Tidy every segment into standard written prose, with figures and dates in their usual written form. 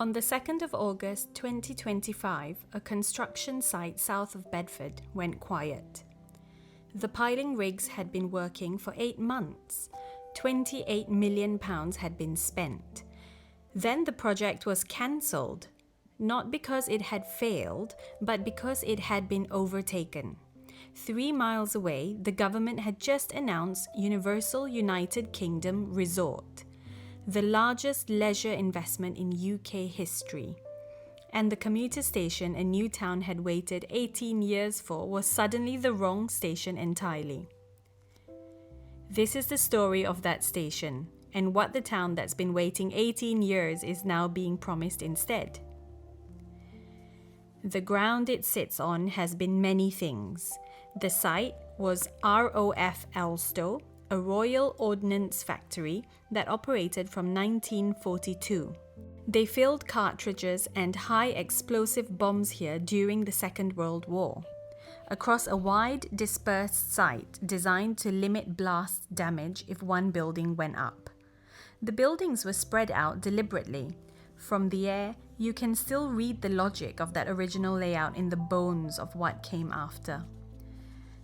On the 2nd of August 2025, a construction site south of Bedford went quiet. The piling rigs had been working for 8 months. £28 million had been spent. Then the project was cancelled, not because it had failed, but because it had been overtaken. 3 miles away, the government had just announced Universal United Kingdom Resort, the largest leisure investment in UK history. And the commuter station a new town had waited 18 years for was suddenly the wrong station entirely. This is the story of that station, and what the town that's been waiting 18 years is now being promised instead. The ground it sits on has been many things. The site was ROF Elstow, a Royal Ordnance factory that operated from 1942. They filled cartridges and high explosive bombs here during the Second World War. Across a wide, dispersed site designed to limit blast damage if one building went up. The buildings were spread out deliberately. From the air, you can still read the logic of that original layout in the bones of what came after.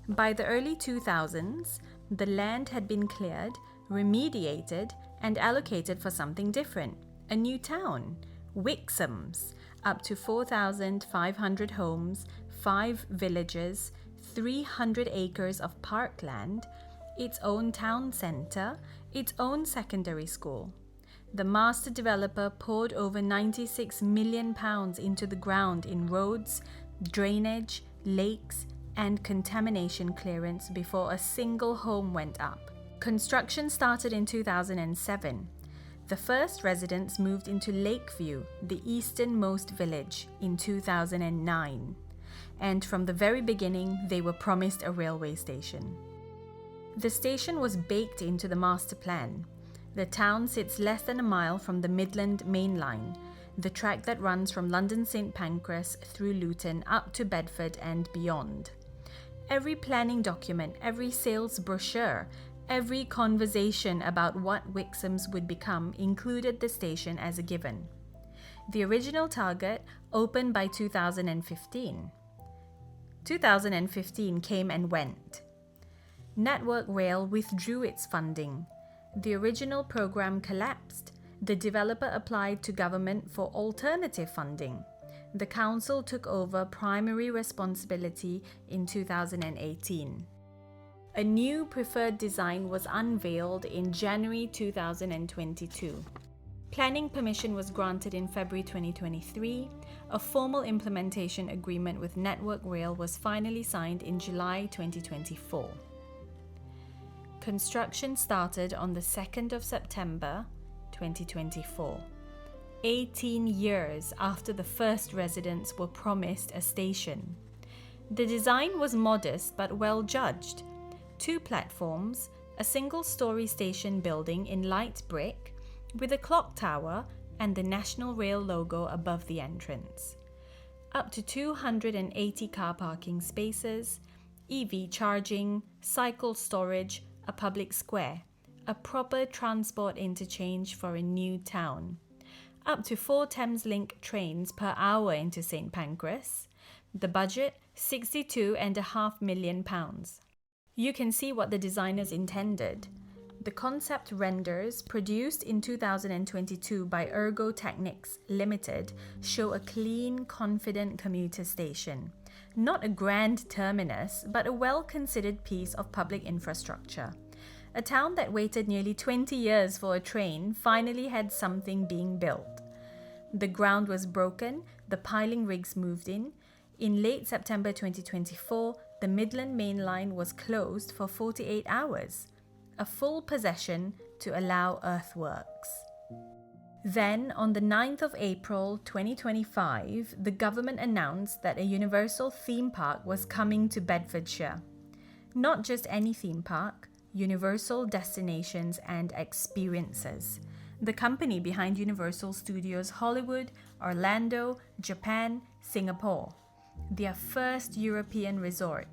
By the early 2000s, the land had been cleared, remediated, and allocated for something different. A new town, Wixams, up to 4,500 homes, 5 villages, 300 acres of parkland, its own town centre, its own secondary school. The master developer poured over £96 million into the ground in roads, drainage, lakes, and contamination clearance before a single home went up. Construction started in 2007. The first residents moved into Lakeview, the easternmost village, in 2009. And from the very beginning, they were promised a railway station. The station was baked into the master plan. The town sits less than a mile from the Midland Main Line, the track that runs from London St Pancras through Luton up to Bedford and beyond. Every planning document, every sales brochure, every conversation about what Wixams would become included the station as a given. The original target opened by 2015. 2015 came and went. Network Rail withdrew its funding. The original program collapsed. The developer applied to government for alternative funding. The council took over primary responsibility in 2018. A new preferred design was unveiled in January 2022. Planning permission was granted in February 2023. A formal implementation agreement with Network Rail was finally signed in July 2024. Construction started on the 2nd of September 2024. 18 years after the first residents were promised a station. The design was modest but well judged. 2 platforms, a single-story station building in light brick, with a clock tower and the National Rail logo above the entrance. Up to 280 car parking spaces, EV charging, cycle storage, a public square, a proper transport interchange for a new town. Up to 4 Thameslink trains per hour into St Pancras. The budget, £62.5 million. You can see what the designers intended. The concept renders, produced in 2022 by Ergo Technics Limited, show a clean, confident commuter station. Not a grand terminus, but a well-considered piece of public infrastructure. A town that waited nearly 20 years for a train finally had something being built. The ground was broken, the piling rigs moved in. In late September 2024, the Midland Main Line was closed for 48 hours. A full possession to allow earthworks. Then, on the 9th of April 2025, the government announced that a universal theme park was coming to Bedfordshire. Not just any theme park, Universal Destinations and Experiences, the company behind Universal Studios Hollywood, Orlando, Japan, Singapore. Their first European resort,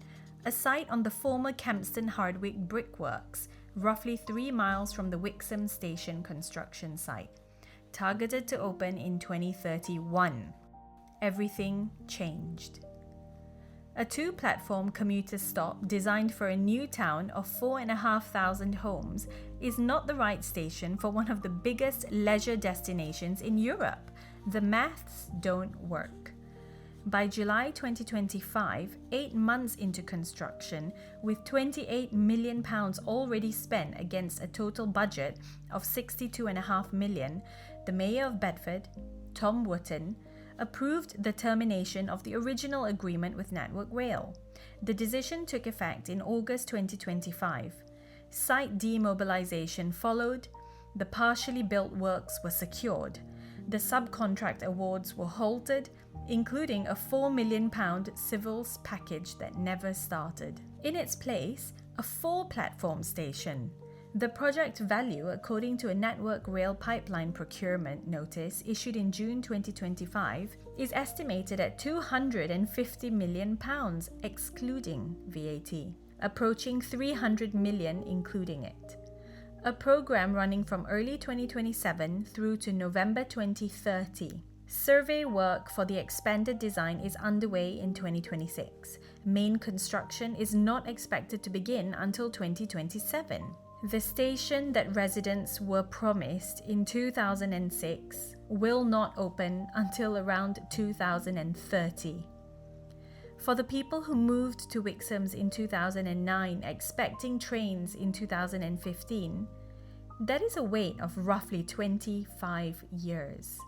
a site on the former Kempston Hardwick brickworks, roughly 3 miles from the Wixams station construction site. targeted to open in 2031. Everything changed. A two-platform commuter stop designed for a new town of 4,500 homes is not the right station for one of the biggest leisure destinations in Europe. The maths don't work. By July 2025, 8 months into construction, with £28 million already spent against a total budget of £62.5 million, the Mayor of Bedford, Tom Wootton, approved the termination of the original agreement with Network Rail. The decision took effect in August 2025. Site demobilisation followed, the partially built works were secured, the subcontract awards were halted, including a £4 million civils package that never started. In its place, a 4-platform station. The project value, according to a Network Rail pipeline procurement notice issued in June 2025, is estimated at £250 million, excluding VAT, approaching £300 million including it. A program running from early 2027 through to November 2030. Survey work for the expanded design is underway in 2026. Main construction is not expected to begin until 2027. The station that residents were promised in 2006 will not open until around 2030. For the people who moved to Wixams in 2009 expecting trains in 2015, that is a wait of roughly 25 years.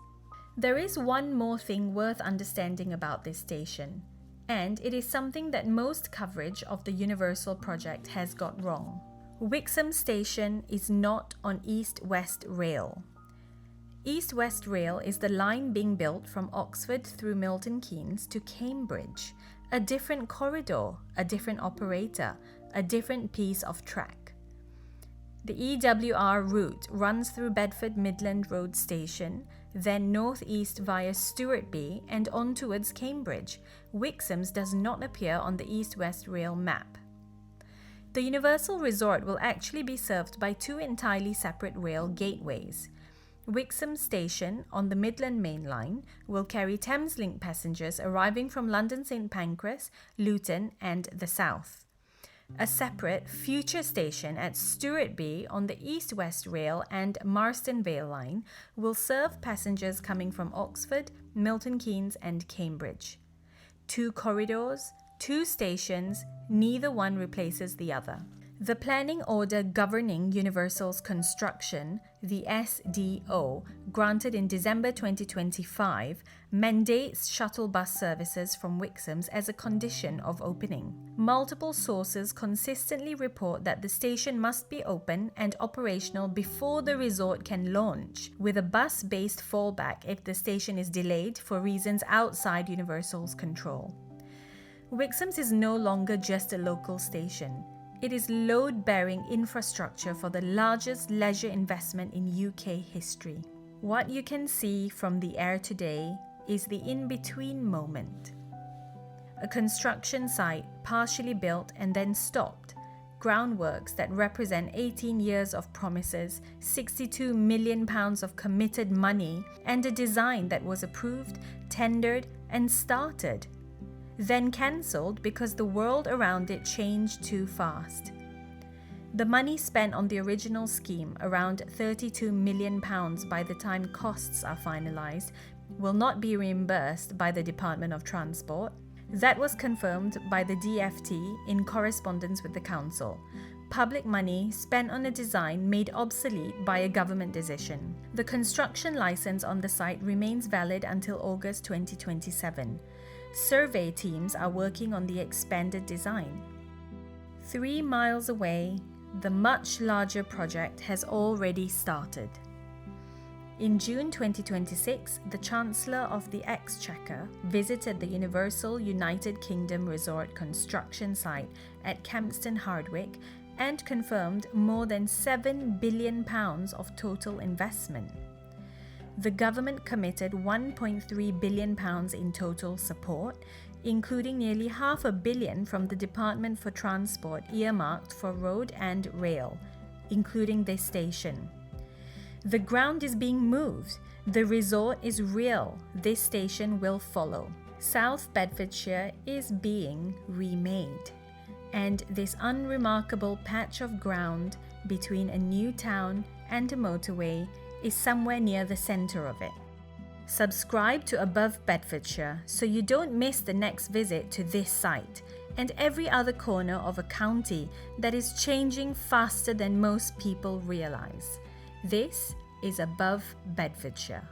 There is one more thing worth understanding about this station, and it is something that most coverage of the Universal project has got wrong. Wixams Station is not on East-West Rail. East-West Rail is the line being built from Oxford through Milton Keynes to Cambridge, a different corridor, a different operator, a different piece of track. The EWR route runs through Bedford Midland Road Station, then northeast via Stewartby and on towards Cambridge. Wixams does not appear on the East-West Rail map. The Universal Resort will actually be served by 2 entirely separate rail gateways. Wixams Station on the Midland Main Line will carry Thameslink passengers arriving from London St Pancras, Luton and the south. A separate future station at Stewartby on the East-West Rail and Marston Vale Line will serve passengers coming from Oxford, Milton Keynes and Cambridge. 2 corridors, 2 stations, neither one replaces the other. The planning order governing Universal's construction, the SDO, granted in December 2025, mandates shuttle bus services from Wixams as a condition of opening. Multiple sources consistently report that the station must be open and operational before the resort can launch, with a bus-based fallback if the station is delayed for reasons outside Universal's control. Wixams is no longer just a local station. It is load-bearing infrastructure for the largest leisure investment in UK history. What you can see from the air today is the in-between moment. A construction site partially built and then stopped. Groundworks that represent 18 years of promises, £62 million of committed money, and a design that was approved, tendered, and started, then cancelled because the world around it changed too fast. The money spent on the original scheme, around £32 million by the time costs are finalised, will not be reimbursed by the Department of Transport. That was confirmed by the DfT in correspondence with the Council. Public money spent on a design made obsolete by a government decision. The construction licence on the site remains valid until August 2027. Survey teams are working on the expanded design. 3 miles away, the much larger project has already started. In June 2026, the Chancellor of the Exchequer visited the Universal United Kingdom Resort construction site at Campston Hardwick and confirmed more than £7 billion of total investment. The government committed £1.3 billion in total support, including nearly £500 million from the Department for Transport earmarked for road and rail, including this station. The ground is being moved. The resort is real. This station will follow. South Bedfordshire is being remade. And this unremarkable patch of ground between a new town and a motorway is somewhere near the centre of it. Subscribe to Above Bedfordshire so you don't miss the next visit to this site and every other corner of a county that is changing faster than most people realise. This is Above Bedfordshire.